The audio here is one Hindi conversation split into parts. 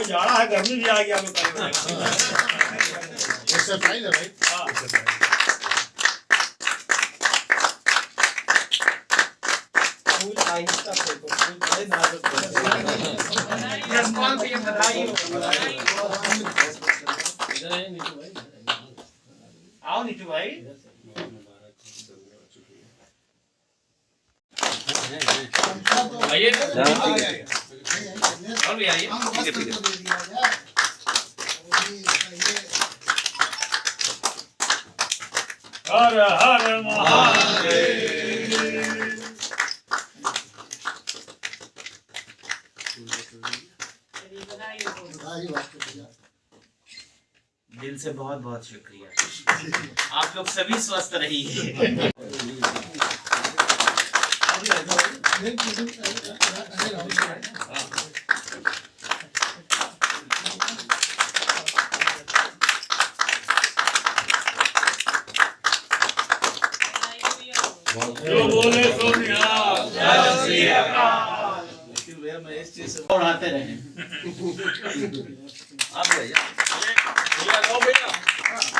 जाड़ा है, गर्मी भी आ गया तो एक्सरसाइज है भाई। आओ नीतू भाई। आइए और भी आइए। हर हर महादेव। दिल से बहुत बहुत शुक्रिया। आप लोग सभी स्वस्थ रहिए। जो बोले सो निहाल, जय श्री अकाल। मैं इस चीज से उड़ाते रहे। आप भैया लो भैया,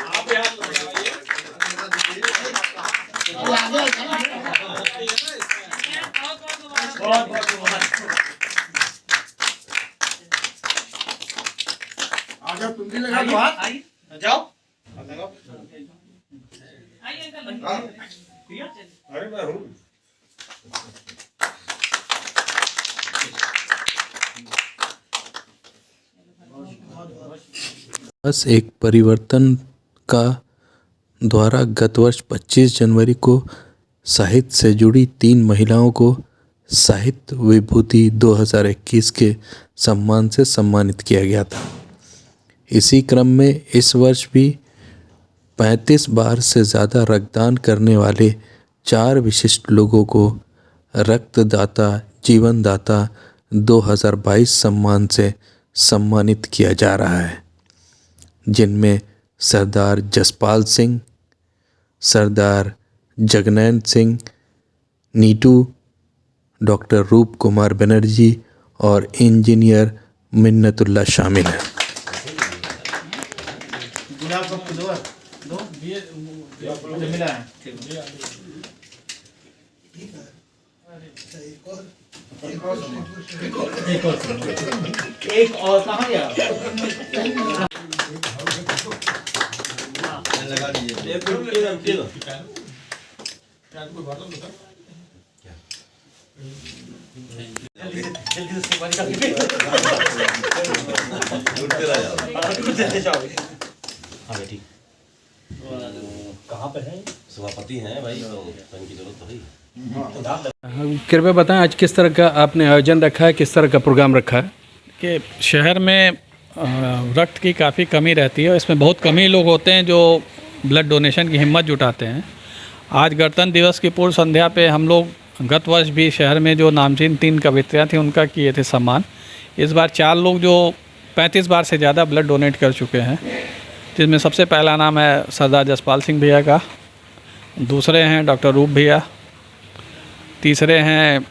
आप यहाँ लगाइए। बहुत बहुत आ जाओ, तुम भी लगा दो हाथ। जाओ लगाओ। अरे मैं हूँ। बस एक परिवर्तन का द्वारा गत वर्ष 25 जनवरी को साहित्य से जुड़ी 3 महिलाओं को साहित्य विभूति 2021 के सम्मान से सम्मानित किया गया था। इसी क्रम में इस वर्ष भी 35 बार से ज़्यादा रक्तदान करने वाले 4 विशिष्ट लोगों को रक्तदाता जीवनदाता 2022 सम्मान से सम्मानित किया जा रहा है, जिनमें सरदार जसपाल सिंह, सरदार जगनैन सिंह नीटू, डॉक्टर रूप कुमार बनर्जी और इंजीनियर मिन्नतुल्लाह शामिल हैं। मिला है। एक और कहाँ गया? लगा दीजिए। कहाँ पे है? सभापति हैं भाई, तो उनकी जरूरत तो है। कृपया बताएं आज किस तरह का आपने आयोजन रखा है, किस तरह का प्रोग्राम रखा है? कि शहर में रक्त की काफ़ी कमी रहती है और इसमें बहुत कम ही लोग होते हैं जो ब्लड डोनेशन की हिम्मत जुटाते हैं। आज गणतंत्र दिवस की पूर्व संध्या पे हम लोग गत वर्ष भी शहर में जो नामचीन 3 कवियत्रियाँ थी उनका किए थे सम्मान। इस बार 4 लोग जो 35 बार से ज़्यादा ब्लड डोनेट कर चुके हैं, जिसमें सबसे पहला नाम है सरदार जसपाल सिंह भैया का, दूसरे हैं डॉक्टर रूप भैया, तीसरे हैं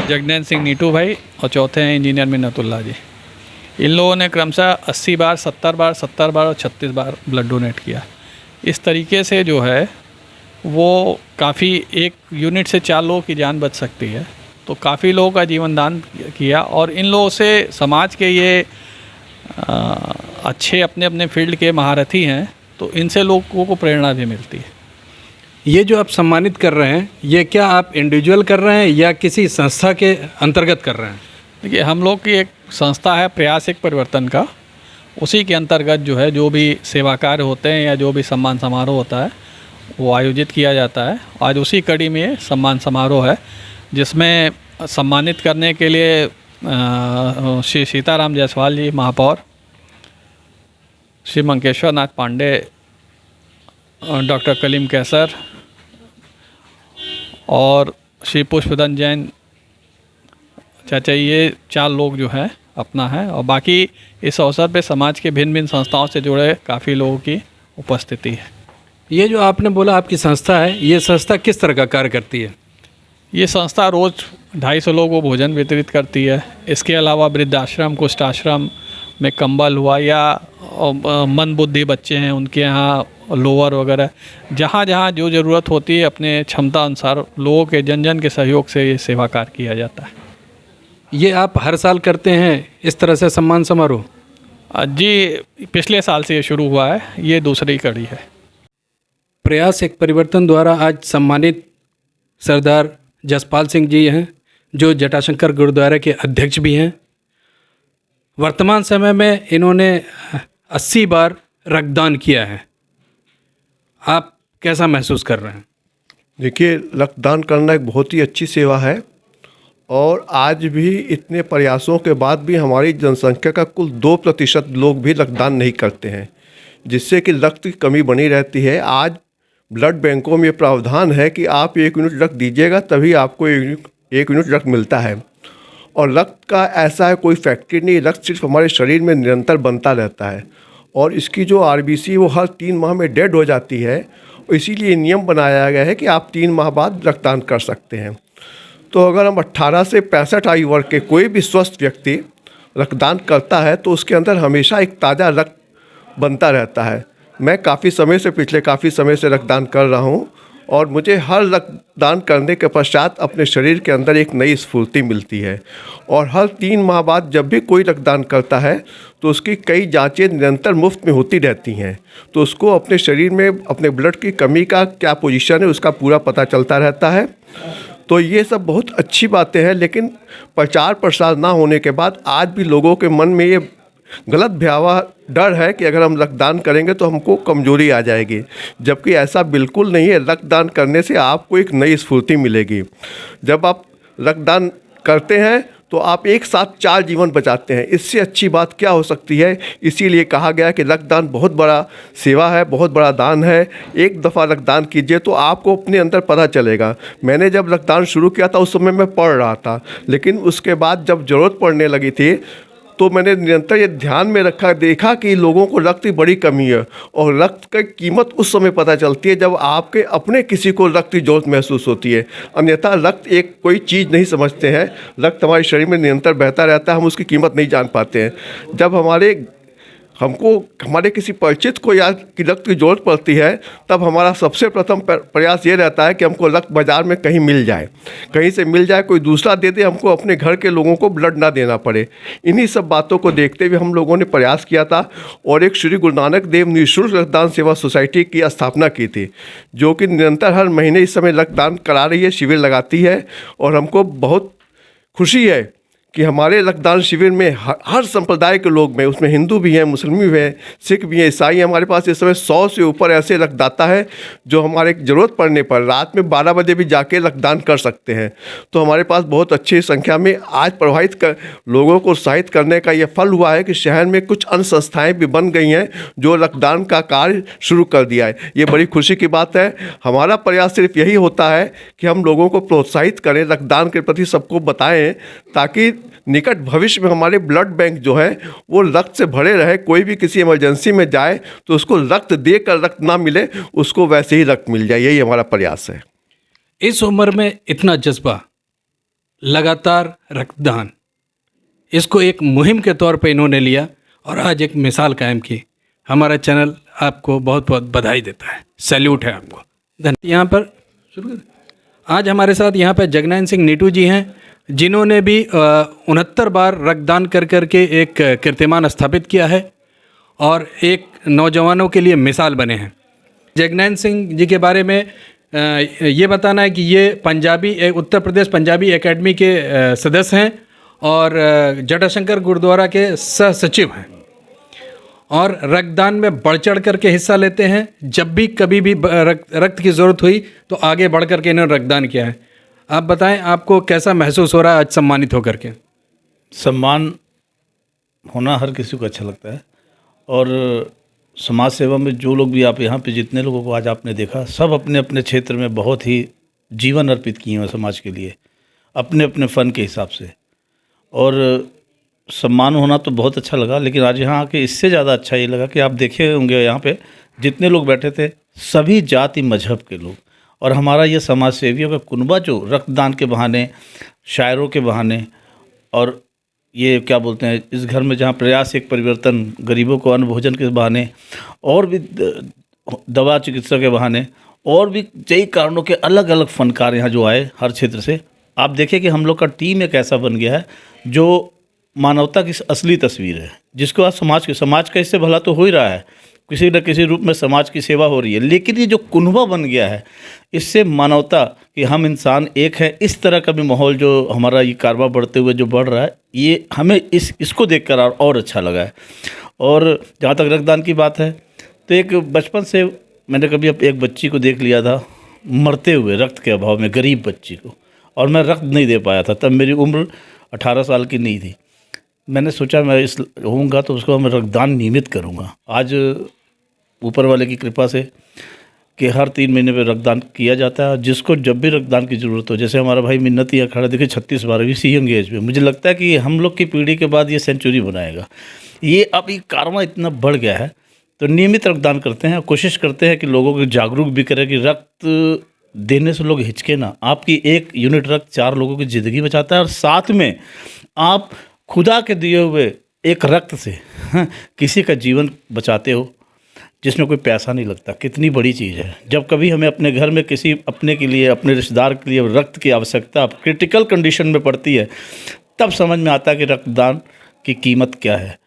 जगनैन सिंह नीटू भाई और चौथे हैं इंजीनियर मिन्नतुल्लाह जी। इन लोगों ने क्रमशः 80 बार, 70 बार, 70 बार और 36 बार ब्लड डोनेट किया। इस तरीके से जो है वो काफ़ी, एक यूनिट से 4 लोगों की जान बच सकती है, तो काफ़ी लोगों का जीवन दान किया। और इन लोगों से समाज के ये अच्छे अपने अपने फील्ड के महारथी हैं, तो इनसे लोगों को प्रेरणा भी मिलती है। ये जो आप सम्मानित कर रहे हैं, ये क्या आप इंडिविजुअल कर रहे हैं या किसी संस्था के अंतर्गत कर रहे हैं? देखिए, हम लोग की एक संस्था है प्रयास एक परिवर्तन का, उसी के अंतर्गत जो है जो भी सेवा कार्य होते हैं या जो भी सम्मान समारोह होता है वो आयोजित किया जाता है। आज उसी कड़ी में ये सम्मान समारोह है, जिसमें सम्मानित करने के लिए श्री सीताराम जायसवाल जी महापौर, श्री मंकेश्वर नाथ पांडे, डॉक्टर कलीम कैसर और श्री पुष्पदन जैन चाचा, ये 4 लोग जो हैं अपना है। और बाकी इस अवसर पे समाज के भिन्न भिन्न संस्थाओं से जुड़े काफ़ी लोगों की उपस्थिति है। ये जो आपने बोला आपकी संस्था है, ये संस्था किस तरह का कार्य करती है? ये संस्था रोज़ 250 लोगों को भोजन वितरित करती है। इसके अलावा वृद्धाश्रम, कुष्ठाश्रम, में कंबल हुआ या मंदबुद्धि बच्चे हैं उनके यहाँ लोअर वगैरह, जहाँ जहाँ जो ज़रूरत होती है अपने क्षमता अनुसार लोगों के जन जन के सहयोग से ये सेवा कार्य किया जाता है। ये आप हर साल करते हैं इस तरह से सम्मान समारोह? जी, पिछले साल से ये शुरू हुआ है, ये दूसरी कड़ी है। प्रयास एक परिवर्तन द्वारा आज सम्मानित सरदार जसपाल सिंह जी हैं, जो जटाशंकर गुरुद्वारा के अध्यक्ष भी हैं। वर्तमान समय में इन्होंने 80 बार रक्तदान किया है। आप कैसा महसूस कर रहे हैं? देखिए, रक्तदान करना एक बहुत ही अच्छी सेवा है और आज भी इतने प्रयासों के बाद भी हमारी जनसंख्या का कुल 2% लोग भी रक्तदान नहीं करते हैं, जिससे कि रक्त की कमी बनी रहती है। आज ब्लड बैंकों में ये प्रावधान है कि आप 1 यूनिट रक्त दीजिएगा तभी आपको 1 यूनिट रक्त मिलता है। और रक्त का ऐसा है कोई फैक्ट्री नहीं, रक्त सिर्फ हमारे शरीर में निरंतर बनता रहता है और इसकी जो RBC वो हर 3 माह में डेड हो जाती है। इसीलिए नियम बनाया गया है कि आप 3 माह बाद रक्तदान कर सकते हैं। तो अगर हम 18 से 65 आयु वर्ग के कोई भी स्वस्थ व्यक्ति रक्तदान करता है तो उसके अंदर हमेशा एक ताज़ा रक्त बनता रहता है। मैं पिछले काफ़ी समय से रक्तदान कर रहा हूँ और मुझे हर रक्तदान करने के पश्चात अपने शरीर के अंदर एक नई स्फूर्ति मिलती है। और हर 3 माह बाद जब भी कोई रक्तदान करता है तो उसकी कई जांचें निरंतर मुफ्त में होती रहती हैं, तो उसको अपने शरीर में अपने ब्लड की कमी का क्या पोजीशन है उसका पूरा पता चलता रहता है। तो ये सब बहुत अच्छी बातें हैं, लेकिन प्रचार प्रसार ना होने के बाद आज भी लोगों के मन में ये गलत भयावह डर है कि अगर हम रक्तदान करेंगे तो हमको कमजोरी आ जाएगी, जबकि ऐसा बिल्कुल नहीं है। रक्तदान करने से आपको एक नई स्फूर्ति मिलेगी। जब आप रक्तदान करते हैं तो आप एक साथ 4 जीवन बचाते हैं। इससे अच्छी बात क्या हो सकती है। इसीलिए कहा गया कि रक्तदान बहुत बड़ा सेवा है, बहुत बड़ा दान है। एक दफ़ा रक्तदान कीजिए तो आपको अपने अंदर पता चलेगा। मैंने जब रक्तदान शुरू किया था उस समय मैं पढ़ रहा था, लेकिन उसके बाद जब ज़रूरत पड़ने लगी थी तो मैंने निरंतर ये ध्यान में देखा कि लोगों को रक्त की बड़ी कमी है। और रक्त की कीमत उस समय पता चलती है जब आपके अपने किसी को रक्त की ज़रूरत महसूस होती है। अन्यथा रक्त एक कोई चीज़ नहीं समझते हैं। रक्त हमारे शरीर में निरंतर बहता रहता है, हम उसकी कीमत नहीं जान पाते हैं। जब हमको हमारे किसी परिचित को या कि रक्त की ज़रूरत पड़ती है तब हमारा सबसे प्रथम प्रयास ये रहता है कि हमको रक्त बाज़ार में कहीं मिल जाए, कहीं से मिल जाए, कोई दूसरा दे दे, हमको अपने घर के लोगों को ब्लड ना देना पड़े। इन्हीं सब बातों को देखते हुए हम लोगों ने प्रयास किया था और एक श्री गुरु नानक देव निःशुल्क रक्तदान सेवा सोसाइटी की स्थापना की थी, जो कि निरंतर हर महीने इस समय रक्तदान करा रही है, शिविर लगाती है। और हमको बहुत खुशी है कि हमारे रक्तदान शिविर में हर संप्रदाय के लोग में, उसमें हिंदू भी हैं, मुस्लिम भी हैं, सिख भी हैं, ईसाई हैं। हमारे पास इस समय 100 से ऊपर ऐसे रक्तदाता है जो हमारे ज़रूरत पड़ने पर रात में 12 बजे भी जाके रक्तदान कर सकते हैं। तो हमारे पास बहुत अच्छी संख्या में आज लोगों को उत्साहित करने का ये फल हुआ है कि शहर में कुछ अन्य संस्थाएँ भी बन गई हैं जो रक्तदान का कार्य शुरू कर दिया है। ये बड़ी खुशी की बात है। हमारा प्रयास सिर्फ यही होता है कि हम लोगों को प्रोत्साहित करें, रक्तदान के प्रति सबको बताएं, ताकि निकट भविष्य में हमारे ब्लड बैंक जो है वो रक्त से भरे रहे। कोई भी किसी इमरजेंसी में जाए तो उसको रक्त देकर रक्त ना मिले, उसको वैसे ही रक्त मिल जाए। यही हमारा प्रयास है। इस उम्र में इतना जज्बा, लगातार रक्तदान, इसको एक मुहिम के तौर पे इन्होंने लिया और आज एक मिसाल कायम की। हमारा चैनल आपको बहुत बहुत बधाई देता है, सैल्यूट है आपको। धन्यवाद। यहाँ पर शुरू करें। आज हमारे साथ यहाँ पर जगनैन सिंह नीटू जी हैं, जिन्होंने भी 69 बार रक्तदान कर करके एक कीर्तिमान स्थापित किया है और एक नौजवानों के लिए मिसाल बने हैं। जगनैन सिंह जी के बारे में ये बताना है कि ये उत्तर प्रदेश पंजाबी एकेडमी के सदस्य हैं और जटाशंकर गुरुद्वारा के सह सचिव हैं और रक्तदान में बढ़ चढ़ करके हिस्सा लेते हैं। जब भी कभी भी रक्त की ज़रूरत हुई तो आगे बढ़ करके इन्होंने रक्तदान किया है। आप बताएं, आपको कैसा महसूस हो रहा है आज सम्मानित होकर के? सम्मान होना हर किसी को अच्छा लगता है और समाज सेवा में जो लोग भी, आप यहाँ पे जितने लोगों को आज आपने देखा, सब अपने अपने क्षेत्र में बहुत ही जीवन अर्पित किए हैं समाज के लिए, अपने अपने फ़न के हिसाब से। और सम्मान होना तो बहुत अच्छा लगा, लेकिन आज यहाँ आके इससे ज़्यादा अच्छा ये लगा कि आप देखे होंगे यहाँ पे जितने लोग बैठे थे सभी जाति मजहब के लोग। और हमारा ये समाज सेवियों का कुनबा जो रक्तदान के बहाने, शायरों के बहाने और ये क्या बोलते हैं, इस घर में जहाँ प्रयास एक परिवर्तन, गरीबों को अन्न भोजन के बहाने और भी दवा चिकित्सा के बहाने और भी कई कारणों के अलग अलग फनकार यहाँ जो आए हर क्षेत्र से। आप देखिए कि हम लोग का टीम एक ऐसा बन गया है जो मानवता की असली तस्वीर है, जिसको आज समाज का इससे भला तो हो ही रहा है, किसी न किसी रूप में समाज की सेवा हो रही है, लेकिन ये जो कुनबा बन गया है, इससे मानवता कि हम इंसान एक है, इस तरह का भी माहौल जो हमारा ये कारवा बढ़ते हुए जो बढ़ रहा है, ये हमें इसको देखकर और अच्छा लगा है। और जहाँ तक रक्तदान की बात है, तो एक बचपन से मैंने कभी एक बच्ची को देख लिया था मरते हुए रक्त के अभाव में, गरीब बच्ची को, और मैं रक्त नहीं दे पाया था। तब मेरी उम्र 18 साल की नहीं थी। मैंने सोचा मैं इस होऊंगा तो उसको मैं रक्तदान नियमित करूंगा। आज ऊपर वाले की कृपा से कि हर 3 महीने पे रक्तदान किया जाता है। जिसको जब भी रक्तदान की ज़रूरत हो, जैसे हमारा भाई मिन्नत यहाँ खड़ा देखिए 36 बार इसी यंग एज में, मुझे लगता है कि हम लोग की पीढ़ी के बाद ये सेंचुरी बनाएगा। ये अब ये कारवां इतना बढ़ गया है, तो नियमित रक्तदान करते हैं, कोशिश करते हैं कि लोगों को जागरूक भी करें कि रक्त देने से लोग हिचके ना। आपकी 1 यूनिट रक्त 4 लोगों की ज़िंदगी बचाता है, और साथ में आप खुदा के दिए हुए एक रक्त से किसी का जीवन बचाते हो, जिसमें कोई पैसा नहीं लगता। कितनी बड़ी चीज़ है। जब कभी हमें अपने घर में किसी अपने के लिए, अपने रिश्तेदार के लिए रक्त की आवश्यकता क्रिटिकल कंडीशन में पड़ती है, तब समझ में आता है कि रक्तदान की कीमत क्या है।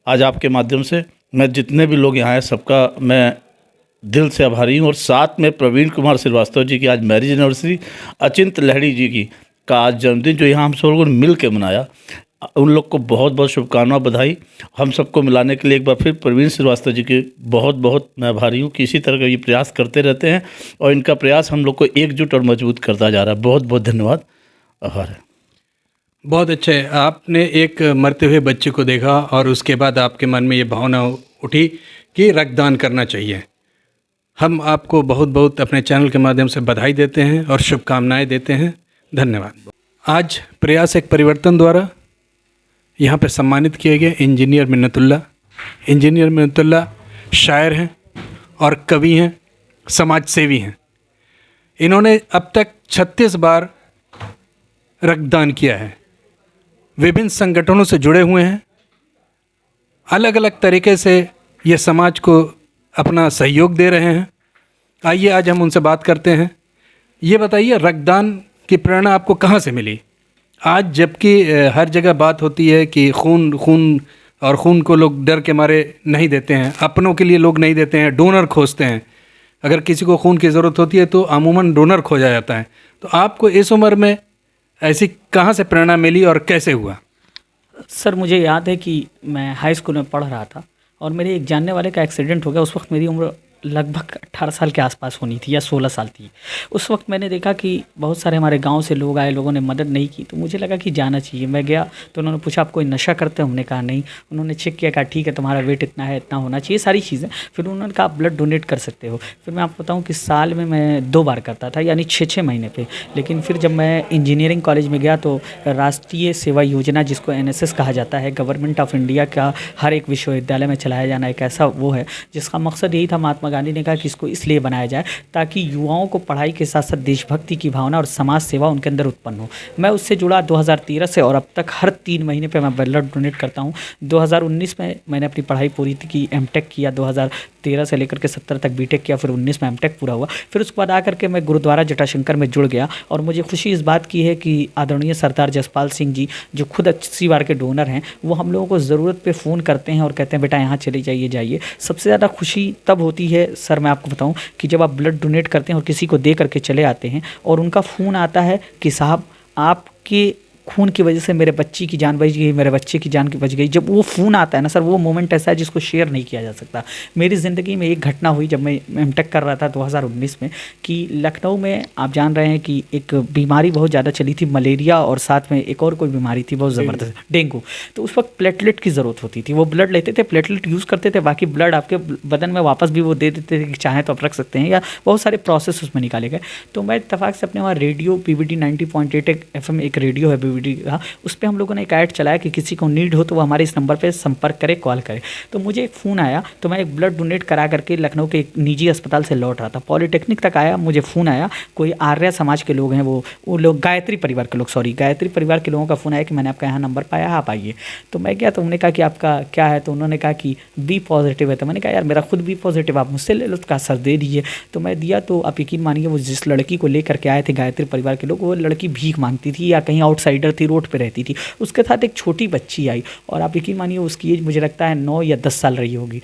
आज आपके माध्यम से मैं जितने भी लोग यहाँ हैं सबका मैं दिल से आभारी हूँ। और साथ में प्रवीण कुमार श्रीवास्तव जी की आज मैरिज एनिवर्सरी, अचिंत लहड़ी जी की का आज जन्मदिन जो यहाँ हम सब लोगों ने मिल के मनाया, उन लोग को बहुत बहुत शुभकामनाएं, बधाई। हम सबको मिलाने के लिए एक बार फिर प्रवीण श्रीवास्तव जी के बहुत बहुत मैं आभारी हूँ कि इसी तरह का ये प्रयास करते रहते हैं, और इनका प्रयास हम लोग को एकजुट और मजबूत करता जा रहा है। बहुत बहुत धन्यवाद, आभार है। बहुत अच्छे। आपने एक मरते हुए बच्चे को देखा और उसके बाद आपके मन में ये भावना उठी कि रक्तदान करना चाहिए। हम आपको बहुत बहुत अपने चैनल के माध्यम से बधाई देते हैं और शुभकामनाएं देते हैं। धन्यवाद। आज प्रयास एक परिवर्तन द्वारा यहाँ पे सम्मानित किए गए इंजीनियर मिन्नतुल्लाह। इंजीनियर मिन्नतुल्लाह शायर हैं और कवि हैं, समाज सेवी हैं। इन्होंने अब तक 36 बार रक्तदान किया है। विभिन्न संगठनों से जुड़े हुए हैं। अलग अलग तरीके से ये समाज को अपना सहयोग दे रहे हैं। आइए आज हम उनसे बात करते हैं। ये बताइए, रक्तदान की प्रेरणा आपको कहाँ से मिली? आज जबकि हर जगह बात होती है कि खून को लोग डर के मारे नहीं देते हैं, अपनों के लिए लोग नहीं देते हैं, डोनर खोजते हैं। अगर किसी को खून की ज़रूरत होती है तो अमूमन डोनर खोजा जाता है। तो आपको इस उम्र में ऐसी कहाँ से प्रेरणा मिली और कैसे हुआ? सर, मुझे याद है कि मैं हाई स्कूल में पढ़ रहा था और मेरे एक जानने वाले का एक्सीडेंट हो गया। उस वक्त मेरी उम्र लगभग 18 साल के आसपास होनी थी या 16 साल थी। उस वक्त मैंने देखा कि बहुत सारे हमारे गांव से लोग आए, लोगों ने मदद नहीं की, तो मुझे लगा कि जाना चाहिए। मैं गया तो उन्होंने पूछा आप कोई नशा करते हो? हमने कहा नहीं। उन्होंने चेक किया, कहा ठीक है तुम्हारा वेट इतना है, इतना होना चाहिए, सारी चीज़ें। फिर उन्होंने कहा आप ब्लड डोनेट कर सकते हो। फिर मैं आपको बताऊँ कि साल में मैं 2 बार करता था, यानी 6-6 महीने पर। लेकिन फिर जब मैं इंजीनियरिंग कॉलेज में गया तो राष्ट्रीय सेवा योजना, जिसको NSS कहा जाता है, गवर्नमेंट ऑफ इंडिया का हर एक विश्वविद्यालय में चलाया जाना एक ऐसा वो है जिसका मकसद यही था। महात्मा गांधी ने कहा कि इसको इसलिए बनाया जाए ताकि युवाओं को पढ़ाई के साथ साथ देशभक्ति की भावना और समाज सेवा उनके अंदर उत्पन्न हो। मैं उससे जुड़ा 2013 से और अब तक हर 3 महीने पे मैं ब्लड डोनेट करता हूँ। 2019 में मैंने अपनी पढ़ाई पूरी की, M.Tech किया। 2013 से लेकर के 17 तक B.Tech किया, फिर 19 में M.Tech पूरा हुआ। फिर उसके बाद आकर के मैं गुरुद्वारा जटाशंकर में जुड़ गया। और मुझे खुशी इस बात की है कि आदरणीय सरदार जसपाल सिंह जी, जो खुद 80 बार के डोनर हैं, वो हम लोगों को ज़रूरत पे फ़ोन करते हैं और कहते हैं बेटा यहाँ चले जाइए। सबसे ज़्यादा खुशी तब होती है सर, मैं आपको बताऊं, कि जब आप ब्लड डोनेट करते हैं और किसी को दे करके चले आते हैं और उनका फ़ोन आता है कि साहब आपके खून की वजह से मेरे बच्ची की जान बच गई, मेरे बच्चे की जान बच गई। जब वो फ़ोन आता है ना सर, वो मोमेंट ऐसा है जिसको शेयर नहीं किया जा सकता। मेरी ज़िंदगी में एक घटना हुई जब मैं M.Tech कर रहा था 2019 में, कि लखनऊ में आप जान रहे हैं कि एक बीमारी बहुत ज़्यादा चली थी, मलेरिया, और साथ में एक और कोई बीमारी थी बहुत ज़बरदस्त, डेंगू। तो उस वक्त प्लेटलेट की ज़रूरत होती थी। वो ब्लड लेते थे, प्लेटलेट यूज़ करते थे, बाकी ब्लड आपके बदन में वापस भी वो दे देते थे कि चाहें तो आप रख सकते हैं, या बहुत सारे प्रोसेस उसमें निकाले गए। तो मैं इत्तेफाक से अपने वहाँ रेडियो PVD 90.8 FM एक रेडियो है एक्टिविटी का, उस पर हम लोगों ने एक ऐड चलाया कि किसी को नीड हो तो वो हमारे इस नंबर पर संपर्क करे, कॉल करे। तो मुझे एक फ़ोन आया, तो मैं एक ब्लड डोनेट करा करके लखनऊ के एक निजी अस्पताल से लौट रहा था। पॉलीटेक्निक तक आया, मुझे फ़ोन आया, कोई आर्य समाज के लोग हैं, वो लोग गायत्री परिवार के लोग, गायत्री परिवार के लोगों का फ़ोन आया कि मैंने आपका यहाँ नंबर पाया, आप आइए। तो मैं गया, तो उन्होंने कहा कि आपका क्या है, तो उन्होंने कहा कि बी पॉजिटिव है। तो मैंने कहा यार मेरा खुद बी पॉजिटिव, आप मुझसे ले लो। तो कहा सर दे दीजिए। तो मैं दिया, तो आप यकीन मानिए वो जिस लड़की को लेकर के आए थे गायत्री परिवार के लोग, वो लड़की भीख मांगती थी या कहीं आउटसाइडर थी, रोड पे रहती थी। उसके साथ एक छोटी बच्ची आई और आप यकीन मानिए उसकी एज मुझे लगता है 9 या 10 साल रही होगी।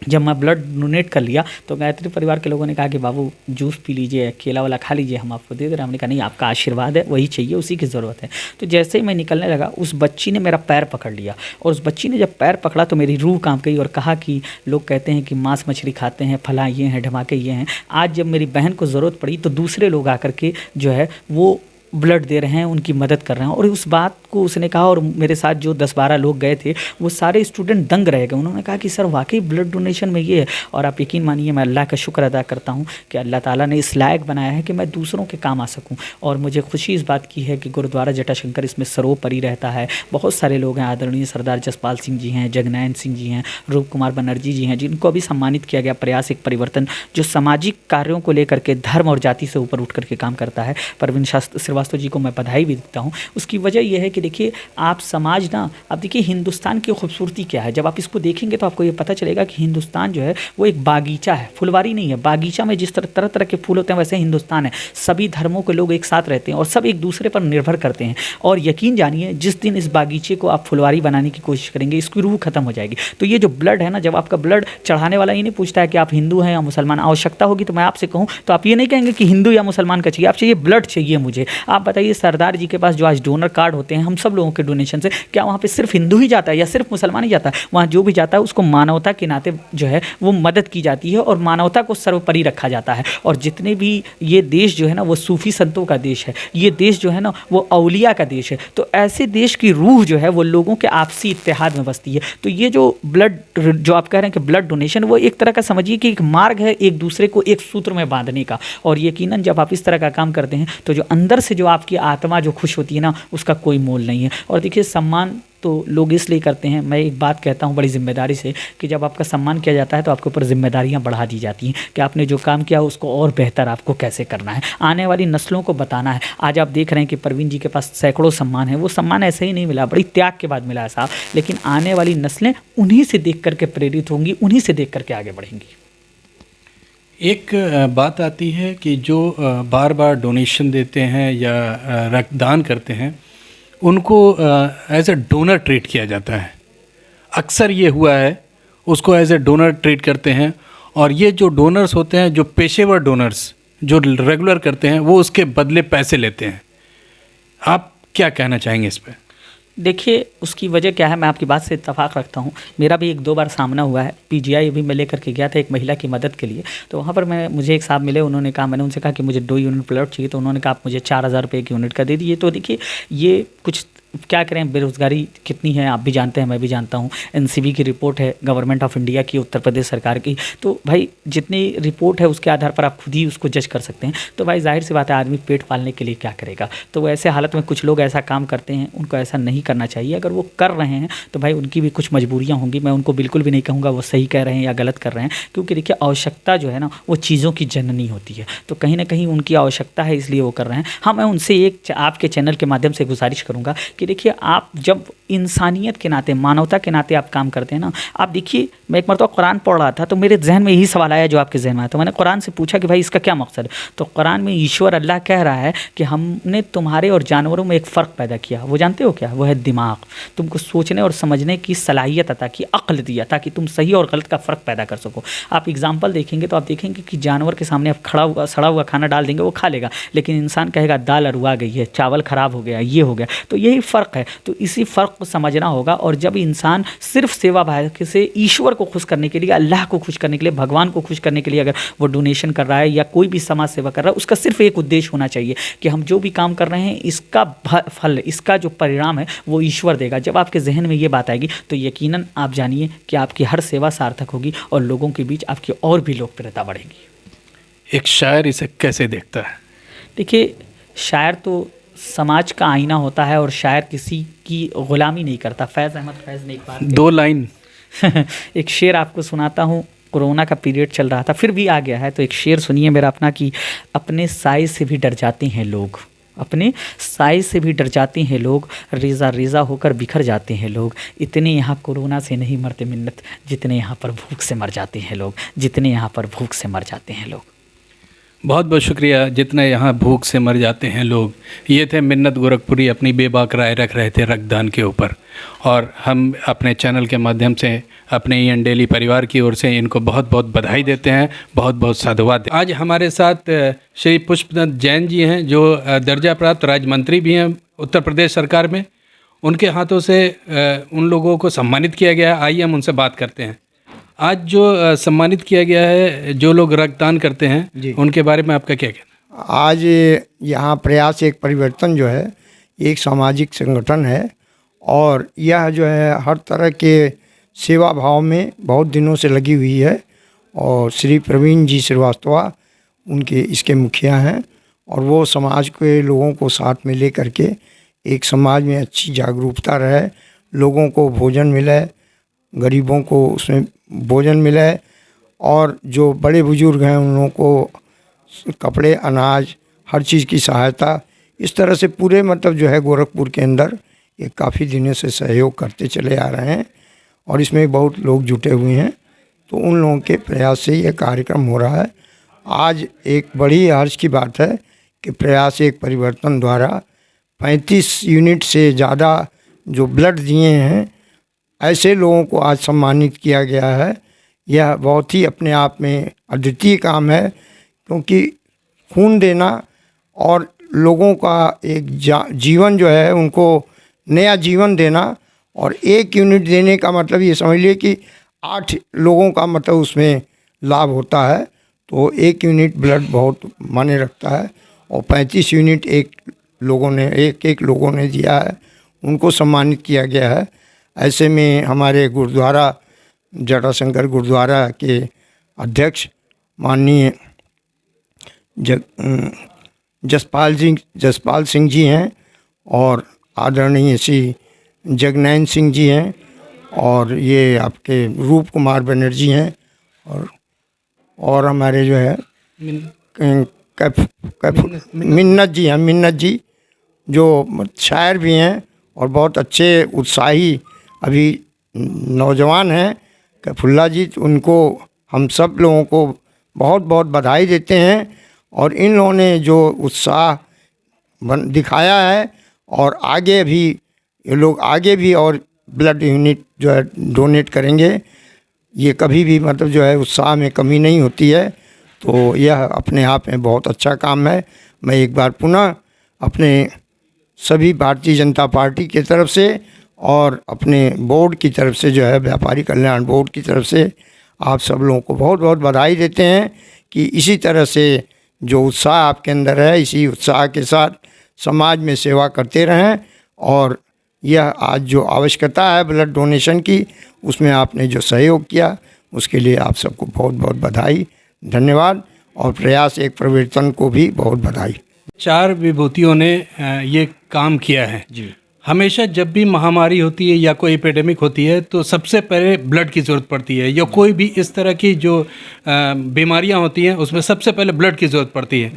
जब मैं ब्लड डोनेट कर लिया तो गायत्री परिवार के लोगों ने कहा कि बाबू जूस पी लीजिए, केला वाला खा लीजिए, हम आपको दे दे रहे हैं। हमने कहा नहीं, आपका आशीर्वाद है, वही चाहिए, उसी की ज़रूरत है। तो जैसे ही मैं निकलने लगा, उस बच्ची ने मेरा पैर पकड़ लिया और उस बच्ची ने जब पैर पकड़ा तो मेरी रूह कांप गई और कहा कि लोग कहते हैं कि मांस मछली खाते हैं, फला ये हैं, ढमाके ये हैं। आज जब मेरी बहन को ज़रूरत पड़ी तो दूसरे लोग आकर के जो है वो ब्लड दे रहे हैं, उनकी मदद कर रहे हैं। और उस बात को उसने कहा, और मेरे साथ जो 10-12 लोग गए थे वो सारे स्टूडेंट दंग रह गए। उन्होंने कहा कि सर वाकई ब्लड डोनेशन में ये है। और आप यकीन मानिए मैं अल्लाह का शुक्र अदा करता हूँ कि अल्लाह ताला ने इस लायक बनाया है कि मैं दूसरों के काम आ सकूँ। और मुझे खुशी इस बात की है कि गुरुद्वारा जटाशंकर इसमें सर्वोपरि रहता है। बहुत सारे लोग हैं, आदरणीय सरदार जसपाल सिंह जी हैं, जगनैन सिंह जी हैं, रूप कुमार बनर्जी जी हैं, जिनको अभी सम्मानित किया गया। प्रयास एक परिवर्तन जो सामाजिक कार्यों को लेकर के धर्म और जाति से ऊपर उठ करके काम करता है। परवीन श्रीवास्तव जी को मैं बधाई भी देता हूँ। उसकी वजह यह है कि देखिए आप समाज ना, अब देखिए हिंदुस्तान की खूबसूरती क्या है, जब आप इसको देखेंगे तो आपको ये पता चलेगा कि हिंदुस्तान जो है वो एक बागीचा है, फुलवारी नहीं है। बागीचा में जिस तरह तरह के फूल होते हैं वैसे हिंदुस्तान है। सभी धर्मों के लोग एक साथ रहते हैं और सब एक दूसरे पर निर्भर करते हैं। और यकीन जानिए जिस दिन इस बागीचे को आप फुलवारी बनाने की कोशिश करेंगे, इसकी रूह खत्म हो जाएगी। तो ये जो ब्लड है ना, जब आपका ब्लड चढ़ाने वाला ये नहीं पूछता है कि आप हिंदू हैं या मुसलमान, आवश्यकता होगी तो मैं आपसे कहूँ तो आप ये नहीं कहेंगे कि हिंदू या मुसलमान का चाहिए, आप चाहिए ब्लड चाहिए मुझे। आप बताइए सरदार जी के पास जो आज डोनर कार्ड होते हैं हम सब लोगों के डोनेशन से, क्या वहाँ पे सिर्फ हिंदू ही जाता है या सिर्फ मुसलमान ही जाता है? वहाँ जो भी जाता है उसको मानवता के नाते जो है वो मदद की जाती है और मानवता को सर्वोपरि रखा जाता है। और जितने भी ये देश जो है ना वो सूफी संतों का देश है, ये देश जो है ना वो औलिया का देश है। तो ऐसे देश की रूह जो है वो लोगों के आपसी इत्तेहाद में बसती है। तो ये जो ब्लड जो आप कह रहे हैं कि ब्लड डोनेशन, वो एक तरह का समझिए कि एक मार्ग है एक दूसरे को एक सूत्र में बांधने का। और यकीनन जब आप इस तरह का काम करते हैं तो जो अंदर से जो आपकी आत्मा जो खुश होती है ना, उसका कोई मोल नहीं है। और देखिए सम्मान तो लोग इसलिए करते हैं, मैं एक बात कहता हूँ बड़ी जिम्मेदारी से कि जब आपका सम्मान किया जाता है तो आपके ऊपर जिम्मेदारियाँ बढ़ा दी जाती हैं कि आपने जो काम किया उसको और बेहतर आपको कैसे करना है, आने वाली नस्लों को बताना है। आज आप देख रहे हैं कि परवीन जी के पास सैकड़ों सम्मान है, वो सम्मान ऐसे ही नहीं मिला, बड़ी त्याग के बाद मिला है साहब। लेकिन आने वाली नस्लें उन्हीं से देख करके प्रेरित होंगी, उन्हीं से देख करके आगे बढ़ेंगी। एक बात आती है कि जो बार बार डोनेशन देते हैं या रक्तदान करते हैं उनको एज ए डोनर ट्रीट किया जाता है। अक्सर ये हुआ है, उसको एज ए डोनर ट्रीट करते हैं। और ये जो डोनर्स होते हैं, जो पेशेवर डोनर्स जो रेगुलर करते हैं, वो उसके बदले पैसे लेते हैं। आप क्या कहना चाहेंगे इस पर? देखिए उसकी वजह क्या है, मैं आपकी बात से इत्तेफाक रखता हूँ। मेरा भी 1-2 बार सामना हुआ है। पीजीआई भी मैं लेकर के गया था एक महिला की मदद के लिए, तो वहाँ पर मुझे एक साहब मिले, उन्होंने कहा, मैंने उनसे कहा कि मुझे 2 यूनिट ब्लड चाहिए, तो उन्होंने कहा आप मुझे 4000 रुपये एक यूनिट का दे दीजिए। तो देखिए ये कुछ क्या करें, बेरोज़गारी कितनी है आप भी जानते हैं, मैं भी जानता हूँ। एनसीबी की रिपोर्ट है, गवर्नमेंट ऑफ इंडिया की, उत्तर प्रदेश सरकार की। तो भाई जितनी रिपोर्ट है उसके आधार पर आप खुद ही उसको जज कर सकते हैं। तो भाई जाहिर सी बात है आदमी पेट पालने के लिए क्या करेगा। तो ऐसे हालत में कुछ लोग ऐसा काम करते हैं, उनको ऐसा नहीं करना चाहिए। अगर वो कर रहे हैं तो भाई उनकी भी कुछ मजबूरियाँ होंगी। मैं उनको बिल्कुल भी नहीं कहूँगा वो सही कह रहे हैं या गलत कर रहे हैं, क्योंकि देखिए आवश्यकता जो है ना वो चीज़ों की जननी होती है। तो कहीं ना कहीं उनकी आवश्यकता है इसलिए वो कर रहे हैं। हाँ, मैं उनसे एक आपके चैनल के माध्यम से गुजारिश करूँगा कि देखिए आप जब इंसानियत के नाते, मानवता के नाते आप काम करते हैं ना, आप देखिए मैं एक मरतबा कुरान पढ़ रहा था तो मेरे जहन में यही सवाल आया जो आपके जहन में आया। तो मैंने कुरान से पूछा कि भाई इसका क्या मकसद है। तो कुरान में ईश्वर अल्लाह कह रहा है कि हमने तुम्हारे और जानवरों में एक फ़र्क पैदा किया। वो जानते हो क्या? वो है दिमाग। तुमको सोचने और समझने की सलाहियत अता की, अक्ल दिया, ताकि तुम सही और गलत का फ़र्क पैदा कर सको। आप एग्जाम्पल देखेंगे तो आप देखेंगे कि जानवर के सामने आप खड़ा हुआ सड़ा हुआ खाना डाल देंगे, वो खा लेगा, लेकिन इंसान कहेगा दाल अरुआ गई है, चावल ख़राब हो गया, ये हो गया। तो यही फ़र्क है। तो इसी फ़र्क को समझना होगा। और जब इंसान सिर्फ सेवा भाव से ईश्वर को खुश करने के लिए, अल्लाह को खुश करने के लिए, भगवान को खुश करने के लिए अगर वो डोनेशन कर रहा है या कोई भी समाज सेवा कर रहा है, उसका सिर्फ एक उद्देश्य होना चाहिए कि हम जो भी काम कर रहे हैं इसका फल, इसका जो परिणाम है वो ईश्वर देगा। जब आपके जहन में ये बात आएगी तो यकीनन आप जानिए कि आपकी हर सेवा सार्थक होगी और लोगों के बीच आपकी और भी लोकप्रियता बढ़ेगी। एक शायर इसे कैसे देखता है? देखिए शायर तो समाज का आईना होता है और शायर किसी की गुलामी नहीं करता। फैज़ अहमद फैज़ ने एक बार 2 लाइन एक शेर आपको सुनाता हूँ। कोरोना का पीरियड चल रहा था, फिर भी आ गया है, तो एक शेर सुनिए मेरा अपना कि अपने साए से भी डर जाते हैं लोग, अपने साए से भी डर जाते हैं लोग, रेज़ा रेज़ा होकर बिखर जाते हैं लोग, इतने यहाँ कोरोना से नहीं मरते मिन्नत, जितने यहाँ पर भूख से मर जाते हैं लोग, जितने यहाँ पर भूख से मर जाते हैं लोग। बहुत बहुत शुक्रिया। जितने यहाँ भूख से मर जाते हैं लोग, ये थे मिन्नत गोरखपुरी अपनी बेबाक राय रख रहे थे रक्तदान के ऊपर, और हम अपने चैनल के माध्यम से अपने EN डेली परिवार की ओर से इनको बहुत बहुत बधाई देते हैं, बहुत बहुत साधुवाद। आज हमारे साथ श्री पुष्पदत्त जैन जी हैं, जो दर्जा प्राप्त राज्य मंत्री भी हैं उत्तर प्रदेश सरकार में। उनके हाथों से उन लोगों को सम्मानित किया गया है। आइए हम उनसे बात करते हैं। आज जो सम्मानित किया गया है, जो लोग रक्तदान करते हैं, उनके बारे में आपका क्या कहना? आज यहाँ प्रयास एक परिवर्तन जो है, एक सामाजिक संगठन है, और यह जो है हर तरह के सेवा भाव में बहुत दिनों से लगी हुई है, और श्री प्रवीण जी श्रीवास्तव उनके इसके मुखिया हैं, और वो समाज के लोगों को साथ में ले करके एक समाज में अच्छी जागरूकता रहे, लोगों को भोजन मिले, गरीबों को उसमें भोजन मिले, और जो बड़े बुजुर्ग हैं उन लोगों को कपड़े, अनाज, हर चीज़ की सहायता, इस तरह से पूरे मतलब जो है गोरखपुर के अंदर ये काफ़ी दिनों से सहयोग करते चले आ रहे हैं, और इसमें बहुत लोग जुटे हुए हैं। तो उन लोगों के प्रयास से ये कार्यक्रम हो रहा है। आज एक बड़ी हर्ष की बात है कि प्रयास एक परिवर्तन द्वारा 35 यूनिट से ज़्यादा जो ब्लड दिए हैं, ऐसे लोगों को आज सम्मानित किया गया है। यह बहुत ही अपने आप में अद्वितीय काम है, क्योंकि खून देना और लोगों का एक जीवन जो है उनको नया जीवन देना, और 1 यूनिट देने का मतलब ये समझ लिए कि 8 लोगों का मतलब उसमें लाभ होता है। तो 1 यूनिट ब्लड बहुत मायने रखता है, और 35 यूनिट एक लोगों ने दिया है, उनको सम्मानित किया गया है। ऐसे में हमारे गुरुद्वारा जटाशंकर गुरुद्वारा के अध्यक्ष माननीय जसपाल सिंह जी हैं, और आदरणीय श्री जगनैन सिंह जी हैं, और ये आपके रूप कुमार बनर्जी हैं, और हमारे जो है मिन्नत जी जो शायर भी हैं और बहुत अच्छे उत्साही अभी नौजवान हैं, कैफुल्ला जी, उनको हम सब लोगों को बहुत बहुत बधाई देते हैं। और इन लोगों ने जो उत्साह दिखाया है, और आगे भी ये लोग आगे भी और ब्लड यूनिट जो है डोनेट करेंगे, ये कभी भी मतलब जो है उत्साह में कमी नहीं होती है। तो यह अपने आप में बहुत अच्छा काम है। मैं एक बार पुनः अपने सभी भारतीय जनता पार्टी की तरफ से और अपने बोर्ड की तरफ से जो है व्यापारी कल्याण बोर्ड की तरफ से आप सब लोगों को बहुत बहुत बधाई देते हैं कि इसी तरह से जो उत्साह आपके अंदर है, इसी उत्साह के साथ समाज में सेवा करते रहें। और यह आज जो आवश्यकता है ब्लड डोनेशन की, उसमें आपने जो सहयोग किया उसके लिए आप सबको बहुत बहुत बधाई, धन्यवाद। और प्रयास एक परिवर्तन को भी बहुत बधाई। 4 विभूतियों ने ये काम किया है जी। हमेशा जब भी महामारी होती है या कोई एपिडेमिक होती है तो सबसे पहले ब्लड की ज़रूरत पड़ती है, या कोई भी इस तरह की जो बीमारियां होती हैं उसमें सबसे पहले ब्लड की ज़रूरत पड़ती है।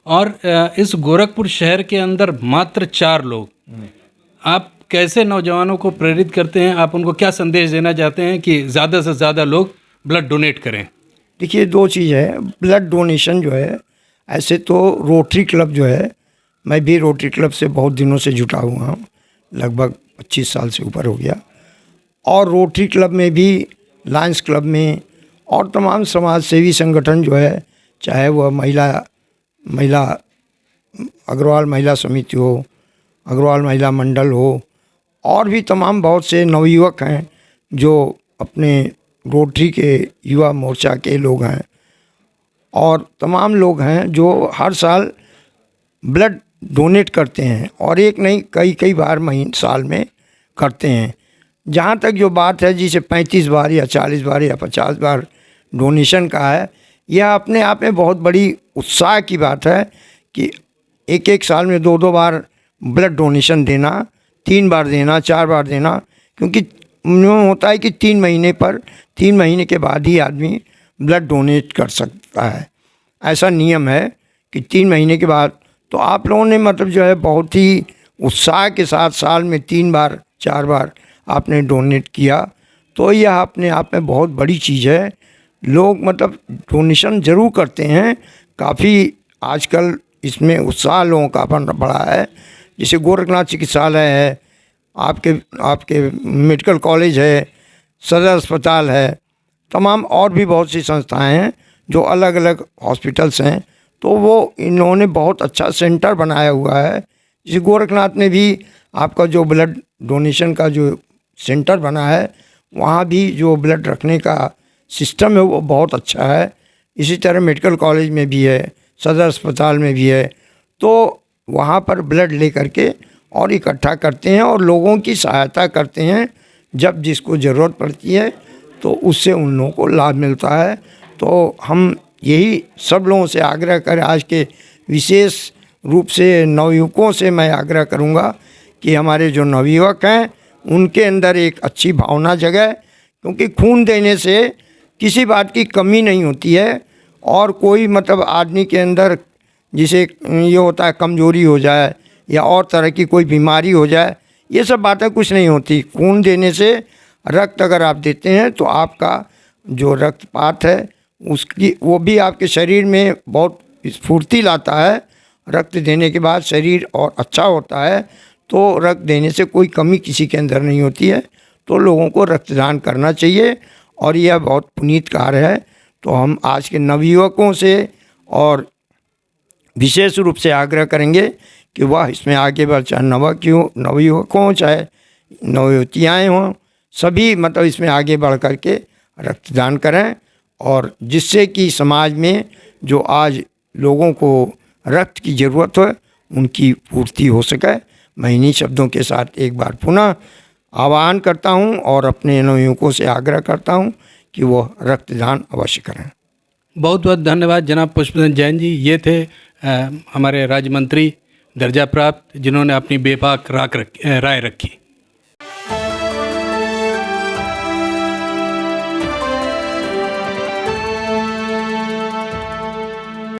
और इस गोरखपुर शहर के अंदर मात्र 4 लोग, आप कैसे नौजवानों को प्रेरित करते हैं? आप उनको क्या संदेश देना चाहते हैं कि ज़्यादा से ज़्यादा लोग ब्लड डोनेट करें? देखिए, 2 चीज़ है। ब्लड डोनेशन जो है, ऐसे तो रोटरी क्लब जो है, मैं भी रोटरी क्लब से बहुत दिनों से जुटा हुआ हूँ, लगभग 25 साल से ऊपर हो गया। और रोटरी क्लब में भी, लायंस क्लब में, और तमाम समाज सेवी संगठन जो है, चाहे वह महिला अग्रवाल महिला समिति हो, अग्रवाल महिला मंडल हो, और भी तमाम बहुत से नवयुवक हैं जो अपने रोटरी के युवा मोर्चा के लोग हैं, और तमाम लोग हैं जो हर साल ब्लड डोनेट करते हैं, और एक नहीं कई बार साल में करते हैं। जहाँ तक जो बात है जिसे 35 बार या 40 बार या 50 बार डोनेशन का है, यह अपने आप में बहुत बड़ी उत्साह की बात है कि एक साल में 2 बार ब्लड डोनेशन देना, 3 बार देना, 4 बार देना, क्योंकि नियम होता है कि 3 महीने पर 3 महीने के बाद ही आदमी ब्लड डोनेट कर सकता है, ऐसा नियम है कि 3 महीने के बाद। तो आप लोगों ने मतलब जो है बहुत ही उत्साह के साथ साल में 3 बार 4 बार आपने डोनेट किया, तो यह अपने आप में बहुत बड़ी चीज़ है। लोग मतलब डोनेशन ज़रूर करते हैं, काफ़ी आजकल इसमें उत्साह लोगों का बढ़ा है। जैसे गोरखनाथ चिकित्सालय है, आपके मेडिकल कॉलेज है, सदर अस्पताल है, तमाम और भी बहुत सी संस्थाएं हैं जो अलग अलग हॉस्पिटल्स हैं, तो वो इन्होंने बहुत अच्छा सेंटर बनाया हुआ है। जैसे गोरखनाथ में भी आपका जो ब्लड डोनेशन का जो सेंटर बना है, वहाँ भी जो ब्लड रखने का सिस्टम है वो बहुत अच्छा है। इसी तरह मेडिकल कॉलेज में भी है, सदर अस्पताल में भी है, तो वहाँ पर ब्लड ले करके और इकट्ठा करते हैं और लोगों की सहायता करते हैं। जब जिसको ज़रूरत पड़ती है तो उससे उन लोगों को लाभ मिलता है। तो हम यही सब लोगों से आग्रह करें, आज के विशेष रूप से नवयुवकों से मैं आग्रह करूँगा कि हमारे जो नवयुवक हैं उनके अंदर एक अच्छी भावना जगे, क्योंकि खून देने से किसी बात की कमी नहीं होती है। और कोई मतलब आदमी के अंदर जिसे ये होता है कमजोरी हो जाए या और तरह की कोई बीमारी हो जाए, ये सब बातें कुछ नहीं होती। खून देने से, रक्त अगर आप देते हैं तो आपका जो रक्तपात है उसकी वो भी आपके शरीर में बहुत स्फूर्ति लाता है। रक्त देने के बाद शरीर और अच्छा होता है, तो रक्त देने से कोई कमी किसी के अंदर नहीं होती है। तो लोगों को रक्तदान करना चाहिए और यह बहुत पुनीत कार्य है। तो हम आज के नवयुवकों से और विशेष रूप से आग्रह करेंगे कि वह इसमें आगे बढ़, चाहे नवयुवक हों चाहे नवयुवतियाँ हों, सभी मतलब इसमें आगे बढ़ कर के रक्तदान करें, और जिससे कि समाज में जो आज लोगों को रक्त की ज़रूरत है उनकी पूर्ति हो सके। मैं इन्हीं शब्दों के साथ एक बार पुनः आह्वान करता हूं और अपने नवयुवकों से आग्रह करता हूं कि वो रक्तदान अवश्य करें। बहुत बहुत धन्यवाद जनाब पुष्पचंद जैन जी। ये थे हमारे राज्य मंत्री दर्जा प्राप्त, जिन्होंने अपनी बेबाक राय रखी।